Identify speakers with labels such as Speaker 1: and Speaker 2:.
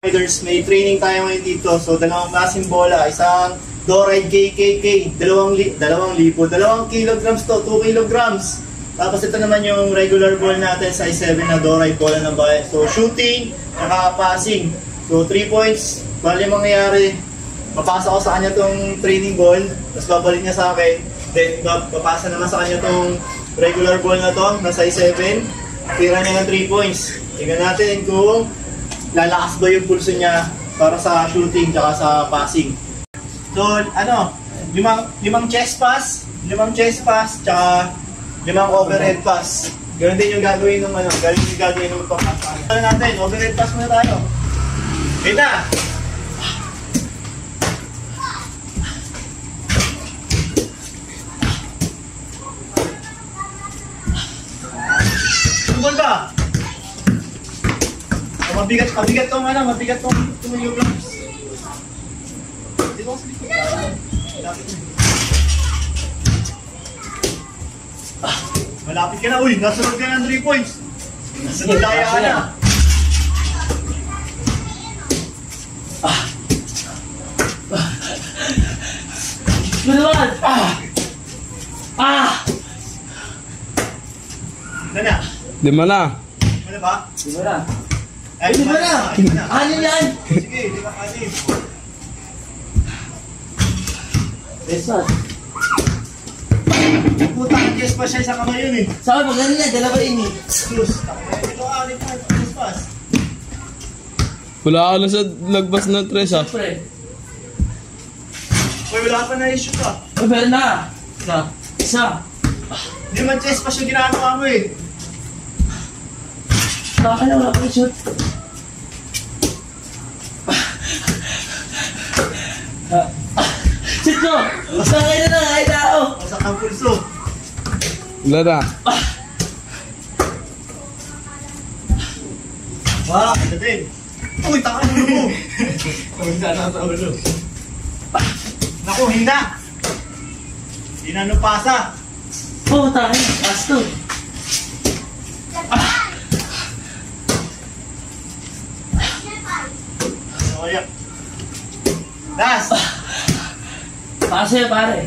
Speaker 1: Riders, may training tayo ngayon dito. So, dalawang klaseng bola. Isang Doride KKK, 2,000 kilograms to, 2 kilograms. Tapos ito naman yung regular ball natin, size 7 na Doride bola ng bayan. So, shooting, saka passing. So, 3 points. Bali mangyayari, mapasa ko sa kanya tong training ball, tapos babalik niya sa akin. Then, papasa naman sa kanya tong regular ball na to, na size 7. Tira niya ng 3 points. Tingnan natin kung lalakas ba yung pulso niya para sa shooting tsaka sa passing. So, limang chest pass, tsaka 5 overhead pass. Ganun din yung gagawin ng magpapasa. Ano natin, overhead pass muna tayo. Kita! Tungkol ba? Mabigat tong kilograms. Di ba kasi malapit ka na, uy! Nasunod ka ng 3 points! Nasunod tayo ka na!
Speaker 2: Naman!
Speaker 1: Ano na?
Speaker 3: Lima na.
Speaker 1: Ano ba?
Speaker 2: Lima na.
Speaker 1: Ay, lima na!
Speaker 2: Anin yan!
Speaker 1: Sige, lima anin.
Speaker 2: Besas.
Speaker 1: Puta, yes pa siya sa kamay yun eh.
Speaker 2: Saan mo ganun yan? Dalawa ini.
Speaker 1: Sus, ito anin pa, yes pass.
Speaker 3: Wala ka na sa lagbas na tres ah.
Speaker 2: Siyempre.
Speaker 1: Uy, wala pa na issue ka.
Speaker 2: Meron na. Isa.
Speaker 1: Hindi man chest pass yung ginagawa mo eh.
Speaker 2: Baka na wala ko shoot. Shoot mo! Masakay na lang, ay tao!
Speaker 1: Masak ang pulso.
Speaker 3: Wala na.
Speaker 1: Wah, ito din. Uy, taka ang ulo mo. Kumisa na sa ulo. Naku, hina! Hina nung pasa.
Speaker 2: Oo, tayo. Pasto.
Speaker 1: So, yan. Last!
Speaker 2: Paso yan, pare.